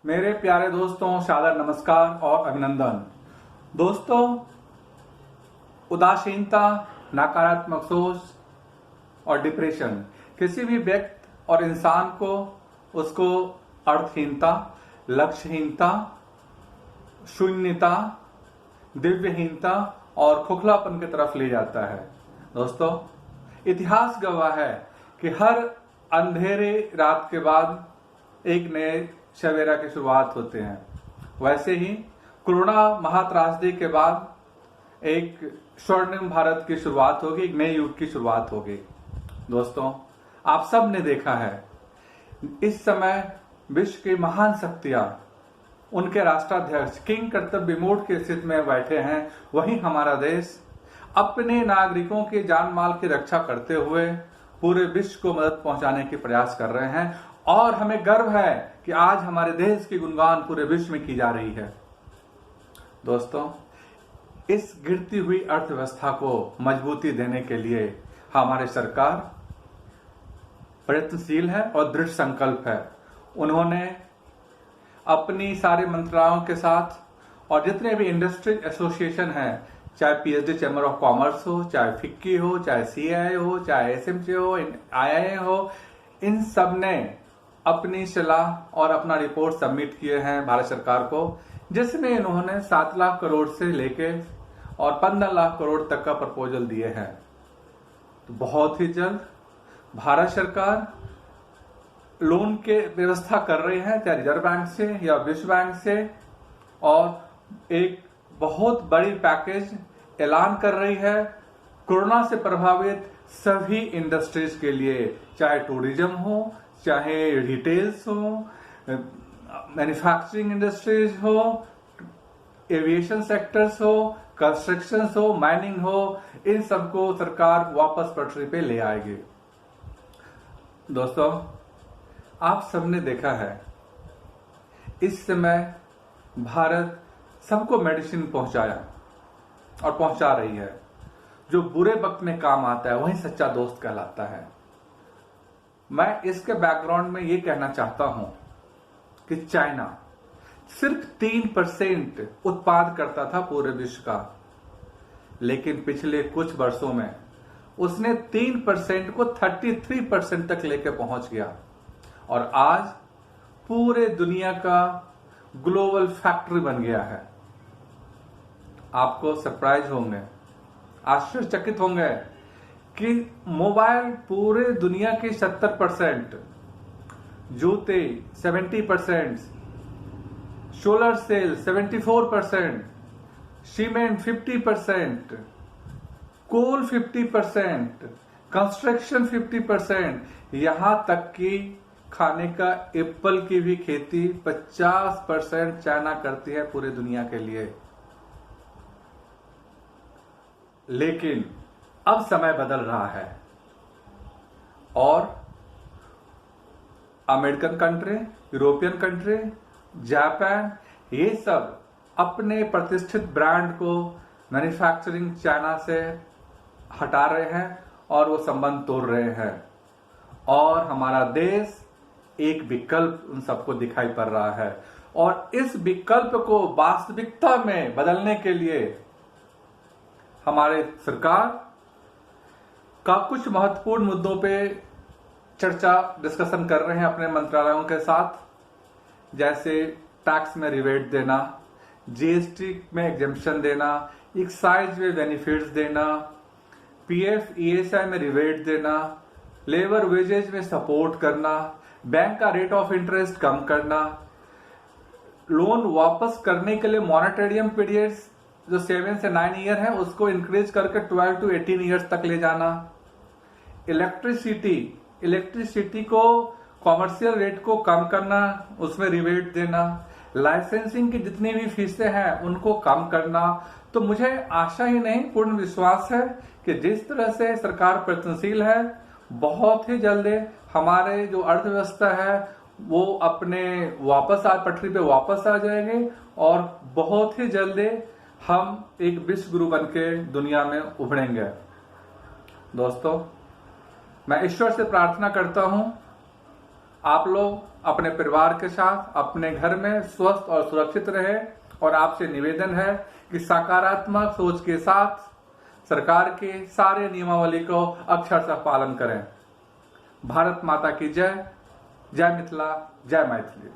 मेरे प्यारे दोस्तों, सादर नमस्कार और अभिनंदन। दोस्तों, उदासीनता, नकारात्मक सोच और डिप्रेशन किसी भी व्यक्ति और इंसान को उसको अर्थहीनता, लक्ष्यहीनता, शून्यता, दिव्यहीनता और खोखलापन की तरफ ले जाता है। दोस्तों, इतिहास गवाह है कि हर अंधेरे रात के बाद एक नए सवेरा की शुरुआत होते हैं। वैसे ही कोरोना महात्रासदी के बाद एक स्वर्णिम भारत की शुरुआत होगी, एक नए युग की शुरुआत होगी। दोस्तों, आप सब ने देखा है इस समय विश्व की महान शक्तियां उनके राष्ट्राध्यक्ष किंग कर्तव्य विमूढ़ की स्थिति में बैठे हैं। वहीं हमारा देश अपने नागरिकों के जान माल की रक्षा करते हुए पूरे विश्व को मदद पहुंचाने के प्रयास कर रहे हैं और हमें गर्व है कि आज हमारे देश की गुणगान पूरे विश्व में की जा रही है। दोस्तों, इस गिरती हुई अर्थव्यवस्था को मजबूती देने के लिए हमारी सरकार प्रयत्नशील है और दृढ़ संकल्प है। उन्होंने अपनी सारे मंत्रालयों के साथ और जितने भी इंडस्ट्री एसोसिएशन हैं, चाहे पीएचडी चैम्बर ऑफ कॉमर्स हो, चाहे फिक्की हो, चाहे सीआई हो, चाहे एसएमसी हो, आईआईए हो, इन सब ने अपनी सलाह और अपना रिपोर्ट सबमिट किए हैं भारत सरकार को, जिसमें इन्होंने 7 लाख करोड़ से लेके और 15 लाख करोड़ तक का प्रपोजल दिए हैं। तो बहुत ही जल्द भारत सरकार लोन के व्यवस्था कर रही है, चाहे रिजर्व बैंक से या विश्व बैंक से, और एक बहुत बड़ी पैकेज ऐलान कर रही है कोरोना से प्रभावित सभी इंडस्ट्रीज के लिए, चाहे टूरिज्म हो, चाहे रिटेल्स हो, मैन्युफैक्चरिंग इंडस्ट्रीज हो, एविएशन सेक्टर्स हो, कंस्ट्रक्शन हो, माइनिंग हो, इन सबको सरकार वापस पटरी पे ले आएगी। दोस्तों, आप सबने देखा है इस समय भारत सबको मेडिसिन पहुंचाया और पहुंचा रही है। जो बुरे वक्त में काम आता है वही सच्चा दोस्त कहलाता है। मैं इसके बैकग्राउंड में ये कहना चाहता हूं कि चाइना सिर्फ 3% उत्पाद करता था पूरे विश्व का, लेकिन पिछले कुछ वर्षों में उसने 3% को 33% तक लेकर पहुंच गया और आज पूरे दुनिया का ग्लोबल फैक्ट्री बन गया है। आपको सरप्राइज होंगे, आश्चर्यचकित होंगे कि मोबाइल पूरे दुनिया के 70%, जूते 70%, सोलर सेल 74%, सीमेंट 50%, कोल 50%, कंस्ट्रक्शन 50%, यहां तक कि खाने का एप्पल की भी खेती 50% चाइना करती है पूरी दुनिया के लिए। लेकिन अब समय बदल रहा है और American country, European country, Japan, ये सब अपने प्रतिष्ठित ब्रांड को मैन्युफैक्चरिंग चाइना से हटा रहे हैं और वो संबंध तोड़ रहे हैं और हमारा देश एक विकल्प उन सबको दिखाई पड़ रहा है। और इस विकल्प को वास्तविकता में बदलने के लिए हमारे सरकार का कुछ महत्वपूर्ण मुद्दों पे चर्चा डिस्कशन कर रहे हैं अपने मंत्रालयों के साथ, जैसे टैक्स में रिबेट देना, जीएसटी में एग्जेम्पशन देना, एक्साइज में बेनिफिट्स देना, पीएफ ईएसआई में रिबेट देना, लेबर वेजेज में सपोर्ट करना, बैंक का रेट ऑफ इंटरेस्ट कम करना, लोन वापस करने के लिए मॉनिटरियम पीरियड्स जो 7 से 9 ईयर है उसको इंक्रीज करके 12 to 18 ईयर्स तक ले जाना, इलेक्ट्रिसिटी को कॉमर्शियल रेट को कम करना, उसमें रिबेट देना, लाइसेंसिंग की जितनी भी फीसें हैं उनको कम करना। तो मुझे आशा ही नहीं पूर्ण विश्वास है कि जिस तरह से सरकार प्रयत्नशील है, बहुत ही जल्दी हमारे जो अर्थव्यवस्था है वो अपने पटरी पे वापस आ जाएंगे और बहुत ही जल्दी हम एक विश्व गुरु बन के दुनिया में उभरेंगे। दोस्तों, मैं ईश्वर से प्रार्थना करता हूं आप लोग अपने परिवार के साथ अपने घर में स्वस्थ और सुरक्षित रहे। और आपसे निवेदन है कि सकारात्मक सोच के साथ सरकार के सारे नियमावली को अक्षरशः पालन करें। भारत माता की जय। जय मिथिला, जय मैथिली।